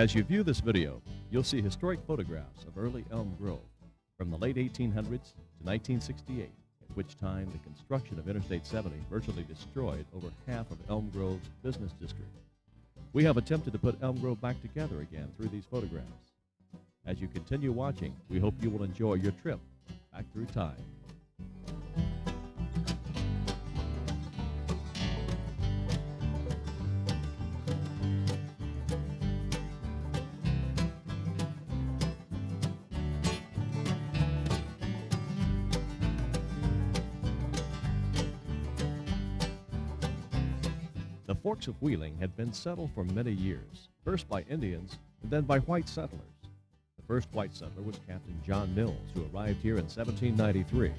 As you view this video, you'll see historic photographs of early Elm Grove from the late 1800s to 1968, at which time the construction of Interstate 70 virtually destroyed over half of Elm Grove's business district. We have attempted to put Elm Grove back together again through these photographs. As you continue watching, we hope you will enjoy your trip back through time. The Forks of Wheeling had been settled for many years, first by Indians and then by white settlers. The first white settler was Captain John Mills, who arrived here in 1793.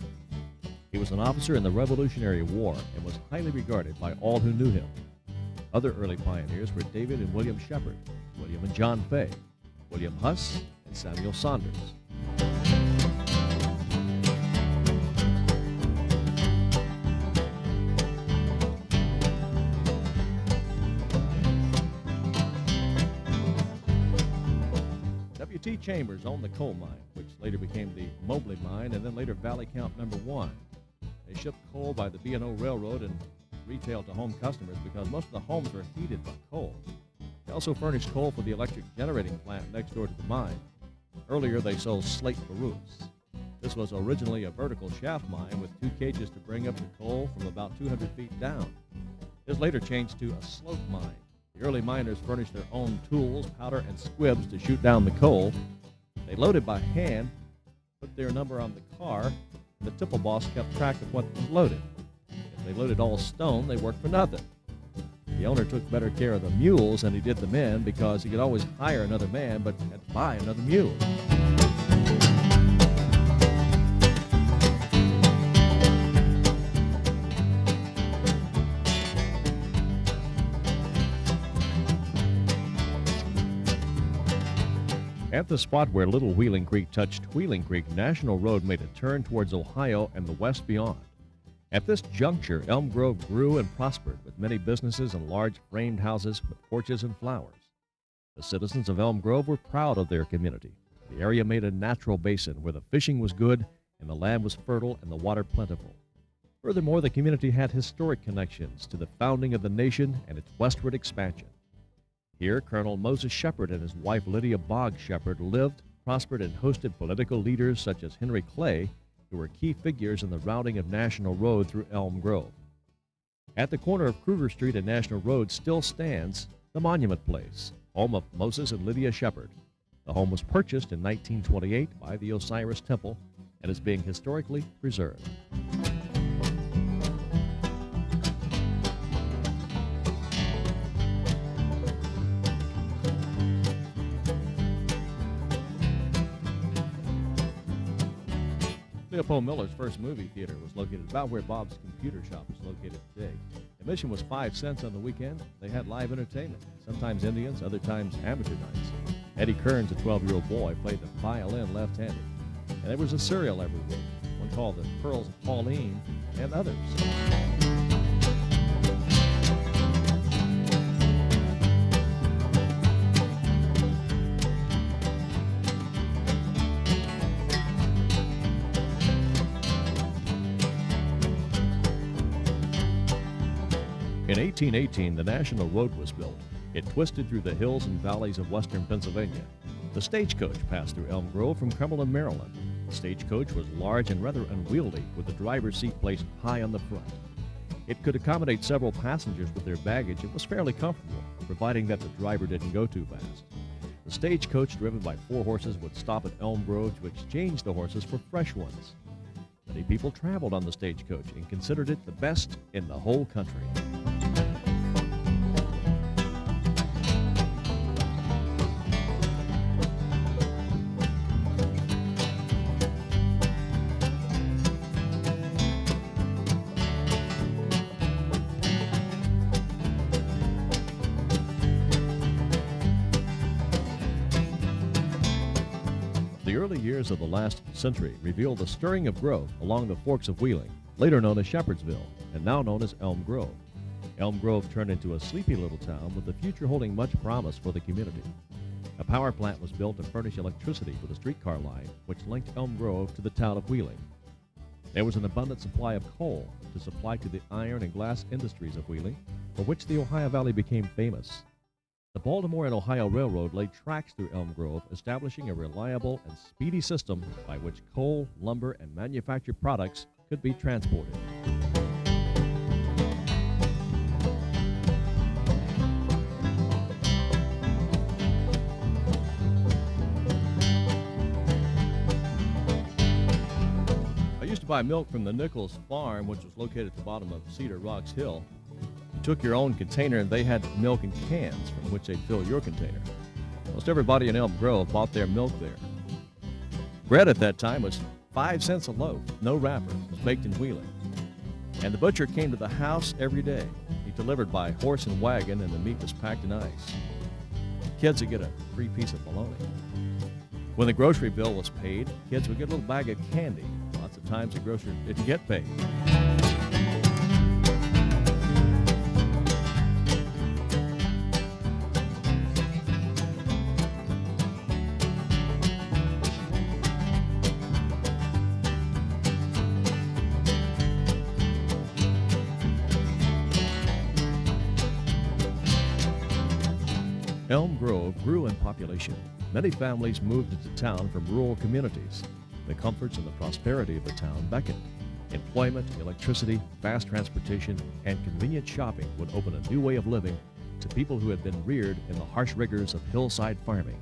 He was an officer in the Revolutionary War and was highly regarded by all who knew him. Other early pioneers were David and William Shepherd, William and John Fay, William Huss, and Samuel Saunders. W.T. Chambers owned the coal mine, which later became the Mobley Mine and then later Valley Count No. 1. They shipped coal by the B&O Railroad and retailed to home customers because most of the homes were heated by coal. They also furnished coal for the electric generating plant next door to the mine. Earlier, they sold slate for roofs. This was originally a vertical shaft mine with 2 cages to bring up the coal from about 200 feet down. This later changed to a slope mine. The early miners furnished their own tools, powder, and squibs to shoot down the coal. They loaded by hand, put their number on the car, and the tipple boss kept track of what was loaded. If they loaded all stone, they worked for nothing. The owner took better care of the mules than he did the men because he could always hire another man but had to buy another mule. At the spot where Little Wheeling Creek touched Wheeling Creek, National Road made a turn towards Ohio and the west beyond. At this juncture, Elm Grove grew and prospered with many businesses and large framed houses with porches and flowers. The citizens of Elm Grove were proud of their community. The area made a natural basin where the fishing was good and the land was fertile and the water plentiful. Furthermore, the community had historic connections to the founding of the nation and its westward expansion. Here, Colonel Moses Shepherd and his wife Lydia Boggs Shepherd lived, prospered, and hosted political leaders such as Henry Clay, who were key figures in the routing of National Road through Elm Grove. At the corner of Kruger Street and National Road still stands the Monument Place, home of Moses and Lydia Shepherd. The home was purchased in 1928 by the Osiris Temple and is being historically preserved. Leopold Miller's first movie theater was located about where Bob's Computer Shop is located today. Admission was 5 cents on the weekend. They had live entertainment, sometimes Indians, other times amateur nights. Eddie Kearns, a 12-year-old boy, played the violin left-handed. And there was a serial every week, one called The Pearls of Pauline, and others. In 1818, the National Road was built. It twisted through the hills and valleys of western Pennsylvania. The stagecoach passed through Elm Grove from Cumberland, Maryland. The stagecoach was large and rather unwieldy, with the driver's seat placed high on the front. It could accommodate several passengers with their baggage and was fairly comfortable, providing that the driver didn't go too fast. The stagecoach, driven by 4 horses, would stop at Elm Grove to exchange the horses for fresh ones. Many people traveled on the stagecoach and considered it the best in the whole country. The early years of the last century revealed the stirring of growth along the Forks of Wheeling, later known as Shepherdsville, and now known as Elm Grove. Elm Grove turned into a sleepy little town with the future holding much promise for the community. A power plant was built to furnish electricity for the streetcar line, which linked Elm Grove to the town of Wheeling. There was an abundant supply of coal to supply to the iron and glass industries of Wheeling, for which the Ohio Valley became famous. The Baltimore and Ohio Railroad laid tracks through Elm Grove, establishing a reliable and speedy system by which coal, lumber, and manufactured products could be transported. I used to buy milk from the Nichols farm, which was located at the bottom of Cedar Rocks Hill. You took your own container, and they had milk in cans from which they'd fill your container. Most everybody in Elm Grove bought their milk there. Bread at that time was 5 cents a loaf, no wrapper, was baked in Wheeling. And the butcher came to the house every day. He delivered by horse and wagon, and the meat was packed in ice. Kids would get a free piece of bologna. When the grocery bill was paid, kids would get a little bag of candy. Lots of times the grocer didn't get paid. Elm Grove grew in population. Many families moved into town from rural communities. The comforts and the prosperity of the town beckoned. Employment, electricity, fast transportation, and convenient shopping would open a new way of living to people who had been reared in the harsh rigors of hillside farming.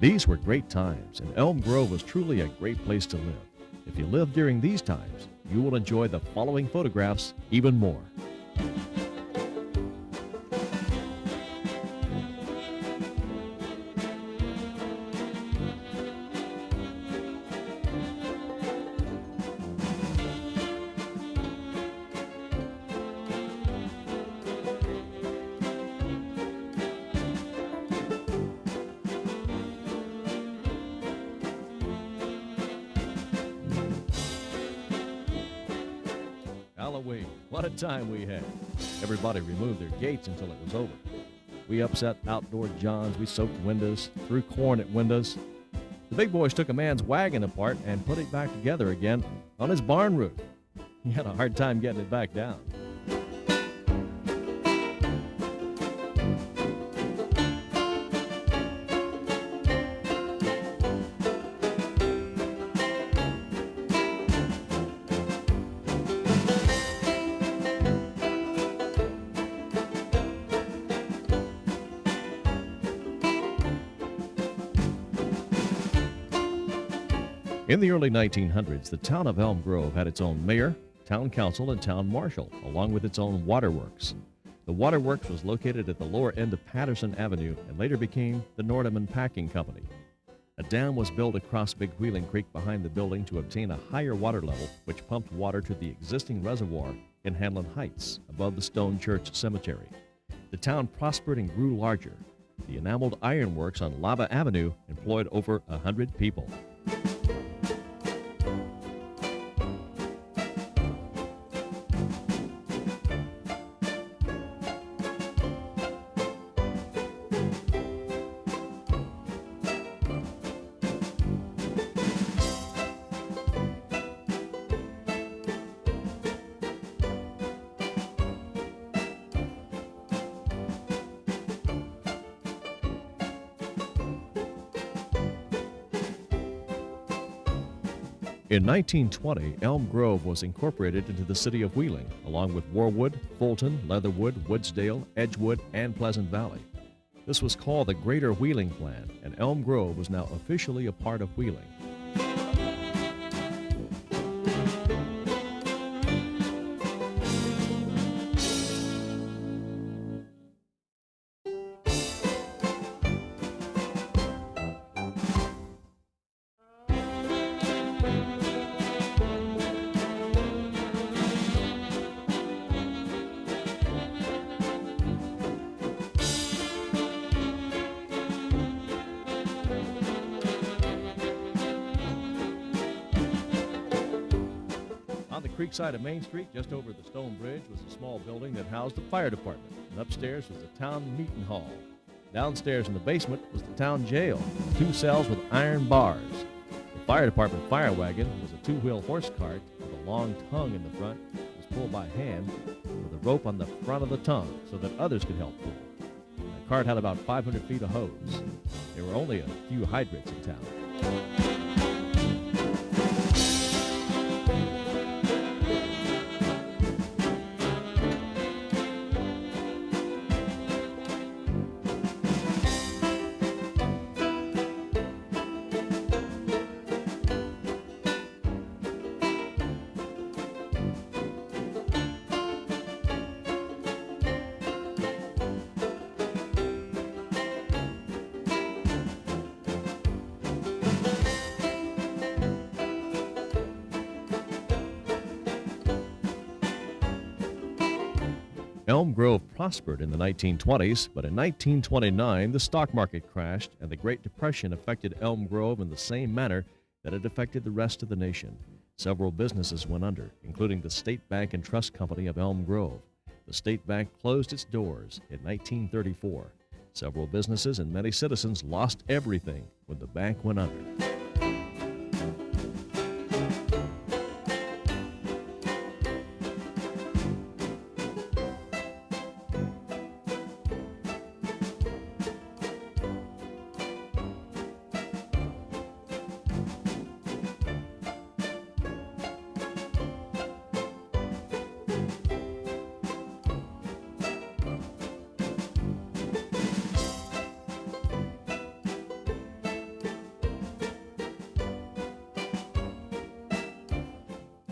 These were great times, and Elm Grove was truly a great place to live. If you live during these times, you will enjoy the following photographs even more. Halloween, what a time we had. Everybody removed their gates until it was over. We upset outdoor johns, we soaked windows, threw corn at windows. The big boys took a man's wagon apart and put it back together again on his barn roof. He had a hard time getting it back down. In the early 1900s, the town of Elm Grove had its own mayor, town council, and town marshal, along with its own waterworks. The waterworks was located at the lower end of Patterson Avenue and later became the Nordeman Packing Company. A dam was built across Big Wheeling Creek behind the building to obtain a higher water level, which pumped water to the existing reservoir in Hanlon Heights, above the Stone Church Cemetery. The town prospered and grew larger. The enameled ironworks on Lava Avenue employed over 100 people. In 1920, Elm Grove was incorporated into the city of Wheeling, along with Warwood, Fulton, Leatherwood, Woodsdale, Edgewood, and Pleasant Valley. This was called the Greater Wheeling Plan, and Elm Grove was now officially a part of Wheeling. the creek side of Main Street, just over the stone bridge, was a small building that housed the fire department, and upstairs was the town meeting hall. Downstairs in the basement was the town jail, 2 cells with iron bars. The fire department fire wagon was a 2-wheel horse cart with a long tongue in the front. It was pulled by hand with a rope on the front of the tongue so that others could help pull. The cart had about 500 feet of hose. There were only a few hydrants in town. Elm Grove prospered in the 1920s, but in 1929 the stock market crashed and the Great Depression affected Elm Grove in the same manner that it affected the rest of the nation. Several businesses went under, including the State Bank and Trust Company of Elm Grove. The State Bank closed its doors in 1934. Several businesses and many citizens lost everything when the bank went under.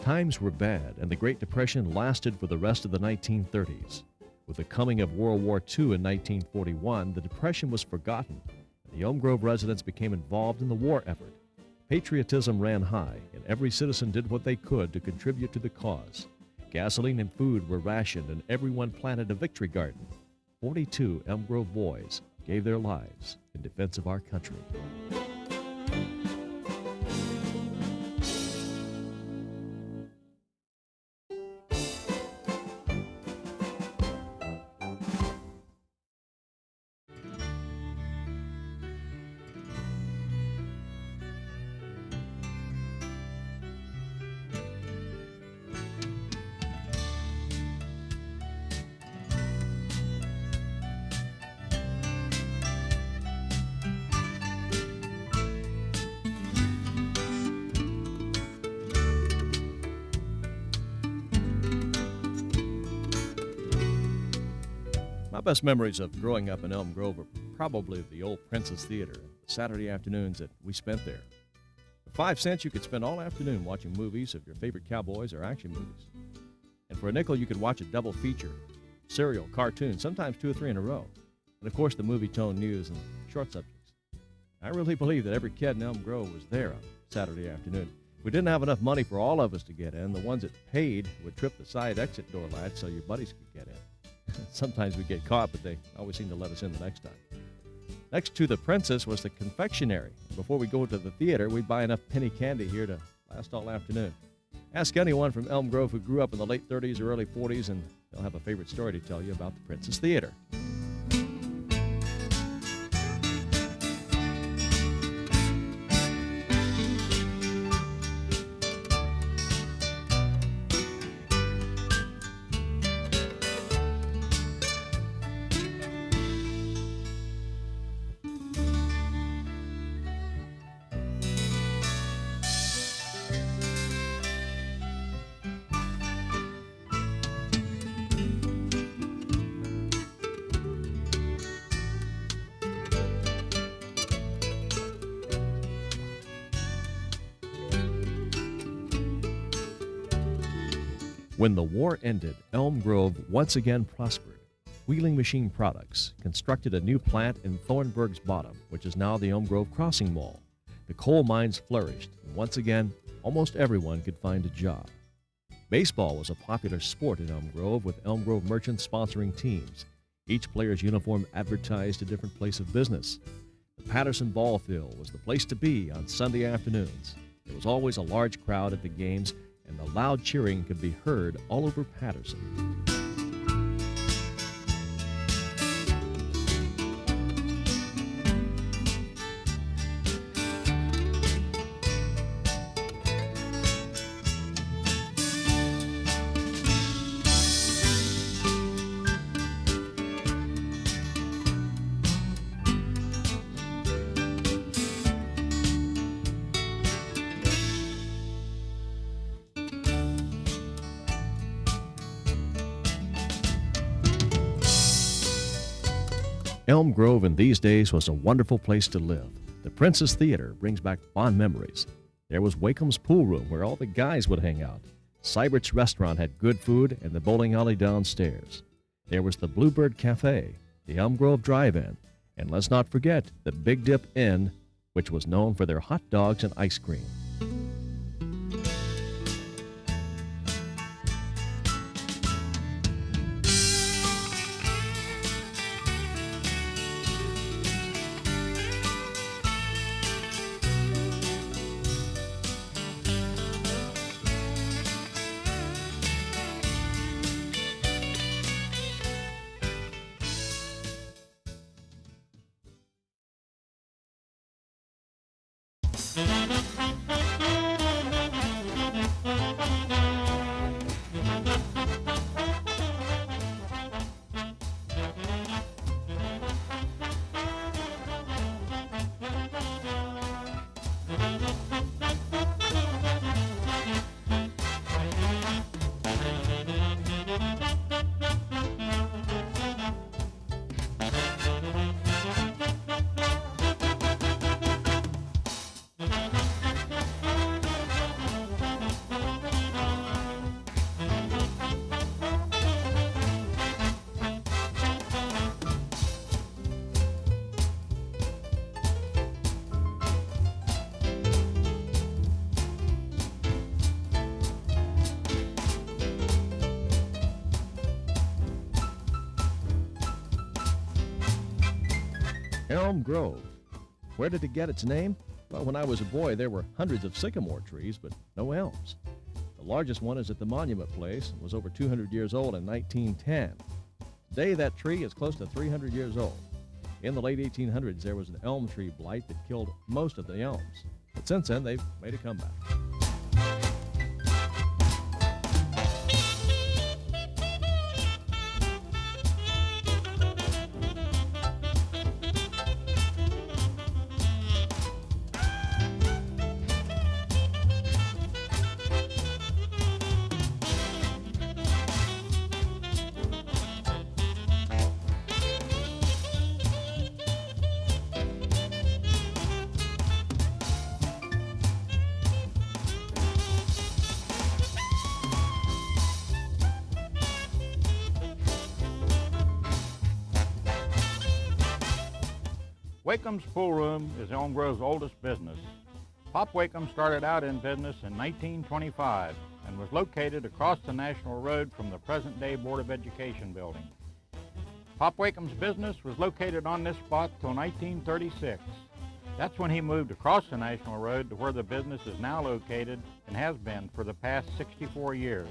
Times were bad, and the Great Depression lasted for the rest of the 1930s. With the coming of World War II in 1941, the Depression was forgotten, and the Elm Grove residents became involved in the war effort. Patriotism ran high, and every citizen did what they could to contribute to the cause. Gasoline and food were rationed, and everyone planted a victory garden. 42 Elm Grove boys gave their lives in defense of our country. My best memories of growing up in Elm Grove are probably the old Princess Theater and the Saturday afternoons that we spent there. For 5 cents, you could spend all afternoon watching movies of your favorite cowboys or action movies. And for a nickel, you could watch a double feature, serial, cartoon, sometimes 2 or 3 in a row. And of course, the movie-tone news and short subjects. I really believe that every kid in Elm Grove was there on Saturday afternoon. We didn't have enough money for all of us to get in. The ones that paid would trip the side exit door latch so your buddies could get in. Sometimes we get caught, but they always seem to let us in the next time. Next to the Princess was the confectionery. Before we go to the theater, we'd buy enough penny candy here to last all afternoon. Ask anyone from Elm Grove who grew up in the late 30s or early 40s, and they'll have a favorite story to tell you about the Princess Theater. When the war ended, Elm Grove once again prospered. Wheeling Machine Products constructed a new plant in Thornburg's Bottom, which is now the Elm Grove Crossing Mall. The coal mines flourished, and once again, almost everyone could find a job. Baseball was a popular sport in Elm Grove, with Elm Grove merchants sponsoring teams. Each player's uniform advertised a different place of business. The Patterson Ball Field was the place to be on Sunday afternoons. There was always a large crowd at the games, and The loud cheering could be heard all over Patterson. Elm Grove in these days was a wonderful place to live. The Princess Theater brings back fond memories. There was Wakeham's pool room where all the guys would hang out. Sybert's restaurant had good food and the bowling alley downstairs. There was the Bluebird Cafe, the Elm Grove Drive-In, and let's not forget the Big Dip Inn, which was known for their hot dogs and ice cream. Elm Grove. Where did it get its name? Well, when I was a boy, there were hundreds of sycamore trees, but no elms. The largest one is at the Monument Place and was over 200 years old in 1910. Today, that tree is close to 300 years old. In the late 1800s, there was an elm tree blight that killed most of the elms. But since then, they've made a comeback. Wakeham's Pool Room is Elm Grove's oldest business. Pop Wakeham started out in business in 1925 and was located across the National Road from the present-day Board of Education building. Pop Wakeham's business was located on this spot till 1936. That's when he moved across the National Road to where the business is now located and has been for the past 64 years.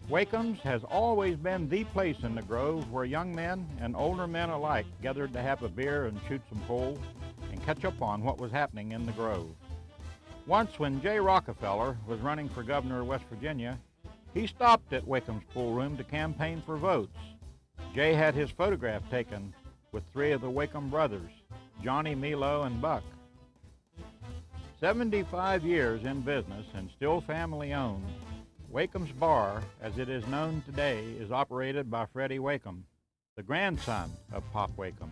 Wakeham's has always been the place in the Grove where young men and older men alike gathered to have a beer and shoot some pool and catch up on what was happening in the Grove. Once when Jay Rockefeller was running for governor of West Virginia, he stopped at Wakeham's Pool Room to campaign for votes. Jay had his photograph taken with three of the Wakeham brothers, Johnny, Milo, and Buck. 75 years in business and still family-owned, Wakeham's Bar, as it is known today, is operated by Freddie Wakeham, the grandson of Pop Wakeham.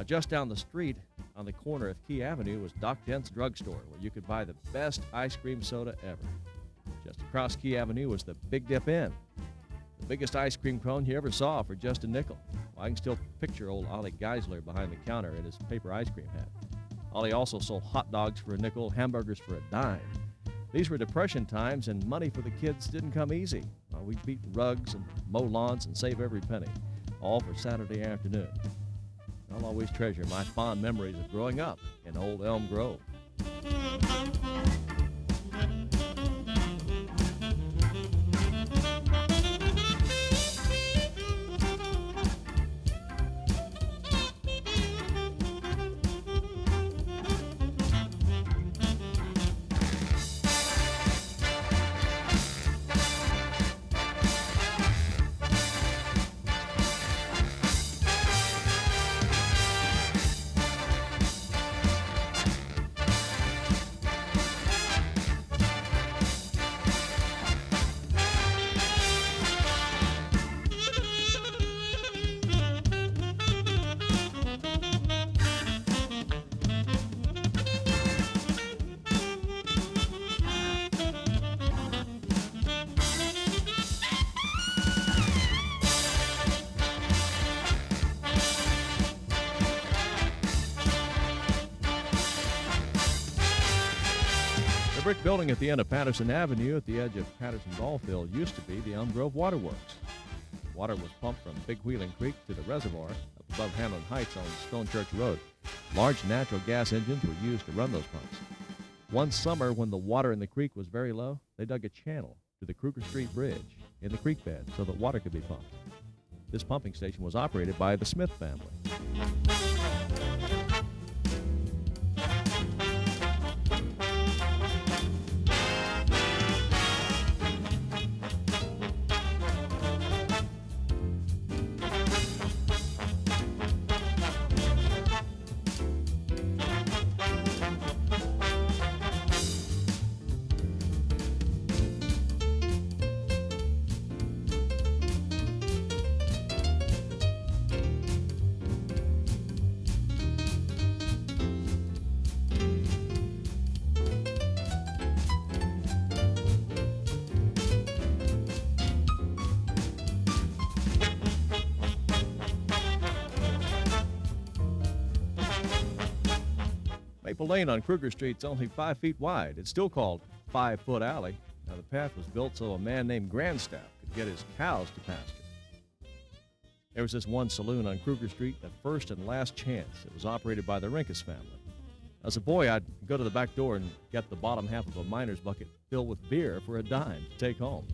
just down the street on the corner of Key Avenue was Doc Dent's drugstore, where you could buy the best ice cream soda ever. Just across Key Avenue was the Big Dip Inn, the biggest ice cream cone you ever saw for just a nickel. Well, I can still picture old Ollie Geisler behind the counter in his paper ice cream hat. Ollie also sold hot dogs for a nickel, hamburgers for a dime. These were Depression times, and money for the kids didn't come easy. We'd beat rugs and mow lawns and save every penny, all for Saturday afternoon. I'll always treasure my fond memories of growing up in old Elm Grove. The brick building at the end of Patterson Avenue at the edge of Patterson Ball Field used to be the Elm Grove Waterworks. Water was pumped from Big Wheeling Creek to the reservoir up above Hamlin Heights on Stone Church Road. Large natural gas engines were used to run those pumps. One summer, when the water in the creek was very low, they dug a channel to the Kruger Street Bridge in the creek bed so that water could be pumped. This pumping station was operated by the Smith family. Maple Lane on Kruger Street's only 5 feet wide. It's still called 5-Foot Alley. Now, the path was built so a man named Grandstaff could get his cows to pasture. There was this one saloon on Kruger Street, the First and Last Chance. It was operated by the Rinkus family. As a boy, I'd go to the back door and get the bottom half of a miner's bucket filled with beer for a dime to take home.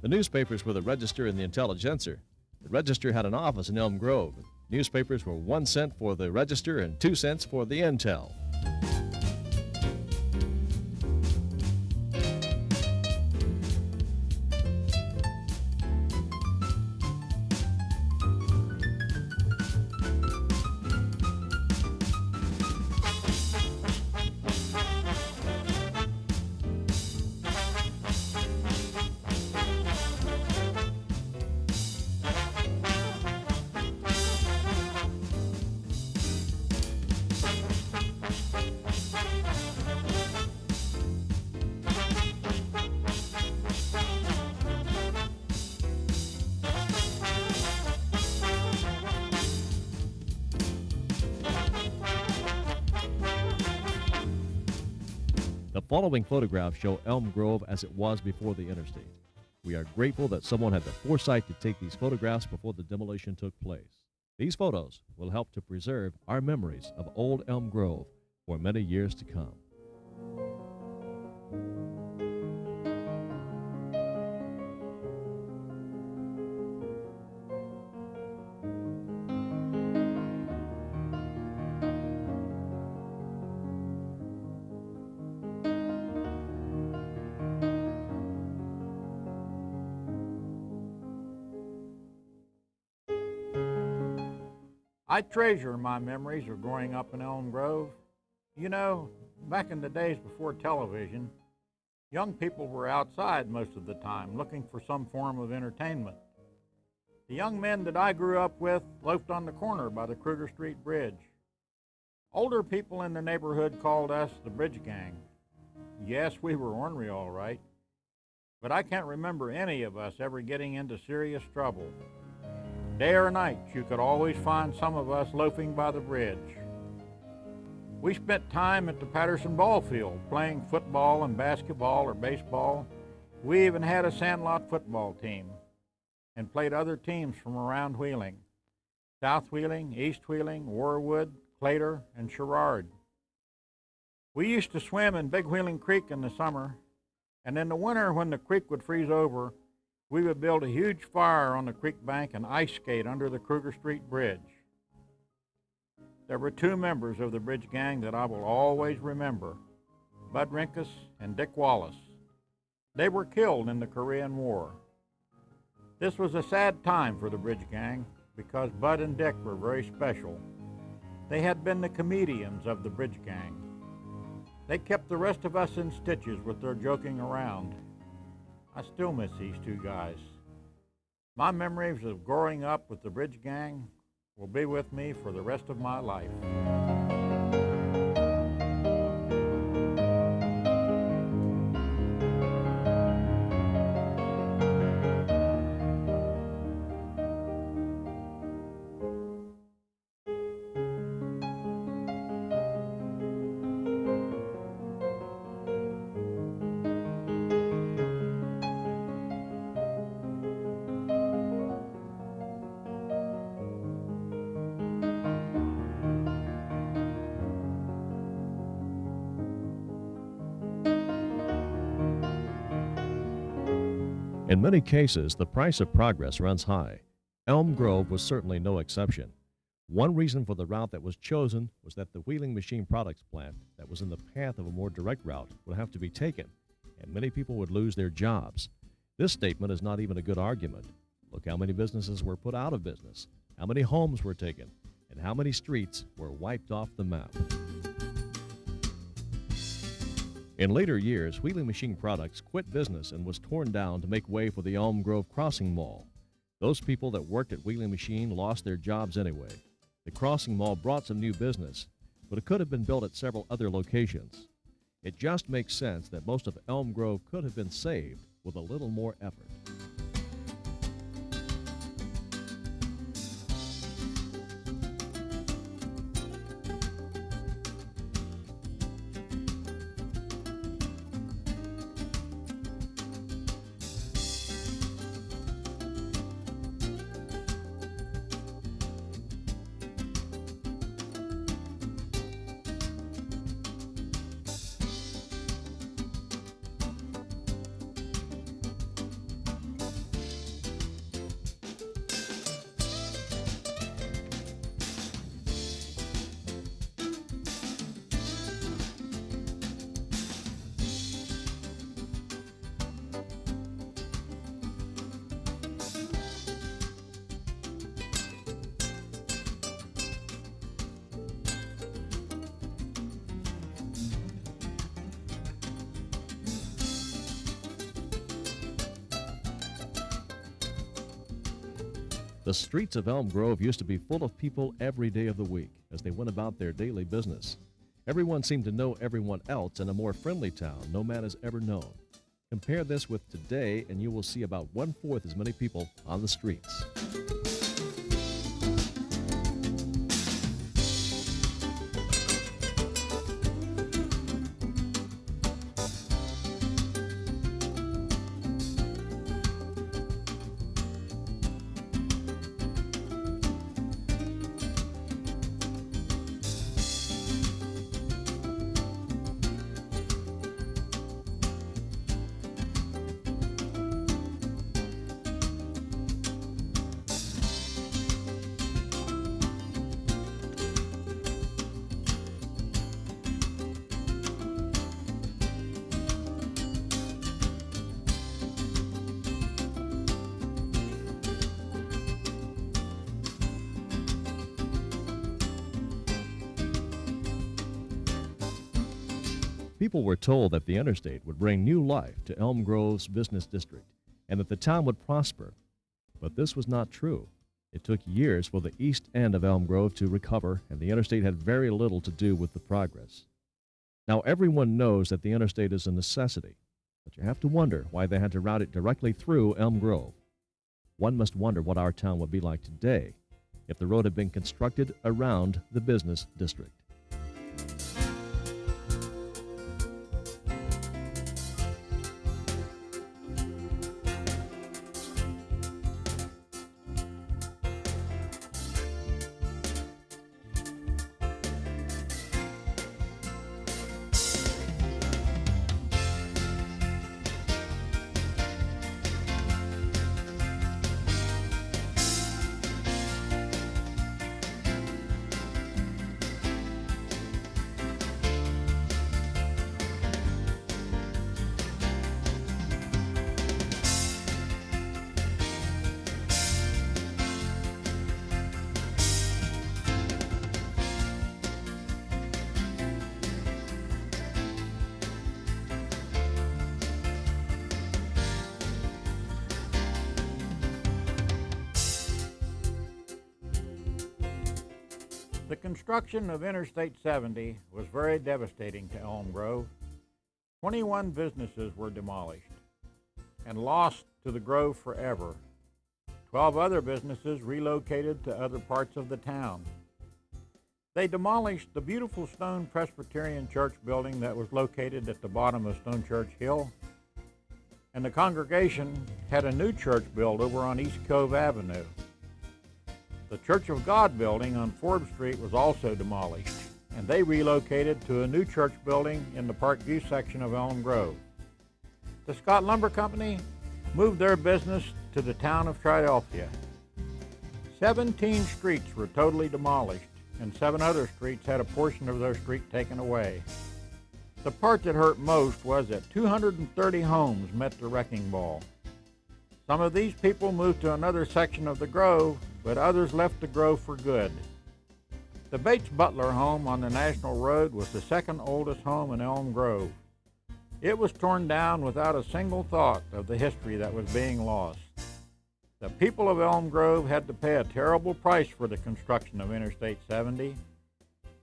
The newspapers were the Register and the Intelligencer. The Register had an office in Elm Grove. Newspapers were 1 cent for the Register and 2 cents for the Intel. The following photographs show Elm Grove as it was before the interstate. We are grateful that someone had the foresight to take these photographs before the demolition took place. These photos will help to preserve our memories of old Elm Grove for many years to come. I treasure my memories of growing up in Elm Grove. You know, back in the days before television, young people were outside most of the time looking for some form of entertainment. The young men that I grew up with loafed on the corner by the Kruger Street Bridge. Older people in the neighborhood called us the Bridge Gang. Yes, we were ornery all right, but I can't remember any of us ever getting into serious trouble. Day or night, you could always find some of us loafing by the bridge. We spent time at the Patterson ball field playing football and basketball or baseball. We even had a sandlot football team and played other teams from around Wheeling: South Wheeling, East Wheeling, Warwood, Clater, and Sherrard. We used to swim in Big Wheeling Creek in the summer, and in the winter when the creek would freeze over, we would build a huge fire on the creek bank and ice skate under the Kruger Street Bridge. There were two members of the Bridge Gang that I will always remember, Bud Rinkus and Dick Wallace. They were killed in the Korean War. This was a sad time for the Bridge Gang because Bud and Dick were very special. They had been the comedians of the Bridge Gang. They kept the rest of us in stitches with their joking around. I still miss these two guys. My memories of growing up with the Bridge Gang will be with me for the rest of my life. In many cases, the price of progress runs high. Elm Grove was certainly no exception. One reason for the route that was chosen was that the Wheeling Machine Products plant that was in the path of a more direct route would have to be taken, and many people would lose their jobs. This statement is not even a good argument. Look how many businesses were put out of business, how many homes were taken, and how many streets were wiped off the map. In later years, Wheeling Machine Products quit business and was torn down to make way for the Elm Grove Crossing Mall. Those people that worked at Wheeling Machine lost their jobs anyway. The Crossing Mall brought some new business, but it could have been built at several other locations. It just makes sense that most of Elm Grove could have been saved with a little more effort. The streets of Elm Grove used to be full of people every day of the week as they went about their daily business. Everyone seemed to know everyone else in a more friendly town no man has ever known. Compare this with today and you will see about 1/4 as many people on the streets. People were told that the interstate would bring new life to Elm Grove's business district and that the town would prosper. But this was not true. It took years for the east end of Elm Grove to recover, and the interstate had very little to do with the progress. Now, everyone knows that the interstate is a necessity, but you have to wonder why they had to route it directly through Elm Grove. One must wonder what our town would be like today if the road had been constructed around the business district. The construction of Interstate 70 was very devastating to Elm Grove. 21 businesses were demolished and lost to the Grove forever. 12 other businesses relocated to other parts of the town. They demolished the beautiful stone Presbyterian church building that was located at the bottom of Stone Church Hill, and the congregation had a new church built over on East Cove Avenue. The Church of God building on Forbes Street was also demolished, and they relocated to a new church building in the Parkview section of Elm Grove. The Scott Lumber Company moved their business to the town of Philadelphia. 17 streets were totally demolished, and 7 other streets had a portion of their street taken away. The part that hurt most was that 230 homes met the wrecking ball. Some of these people moved to another section of the Grove, but others left the Grove for good. The Bates Butler home on the National Road was the second oldest home in Elm Grove. It was torn down without a single thought of the history that was being lost. The people of Elm Grove had to pay a terrible price for the construction of Interstate 70,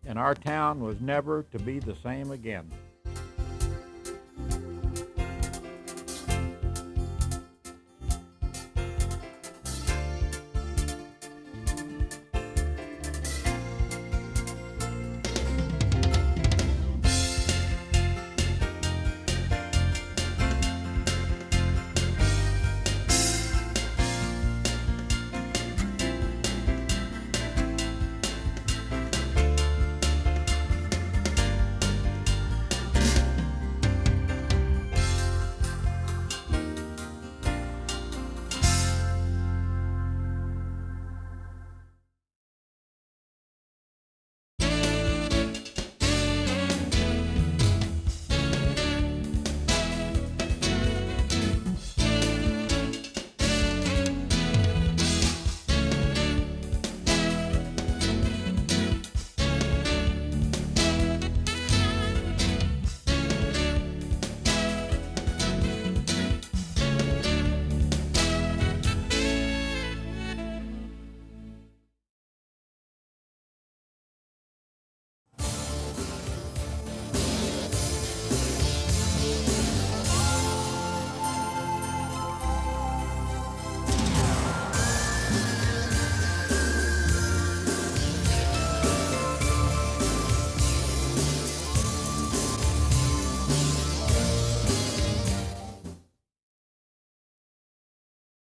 and our town was never to be the same again.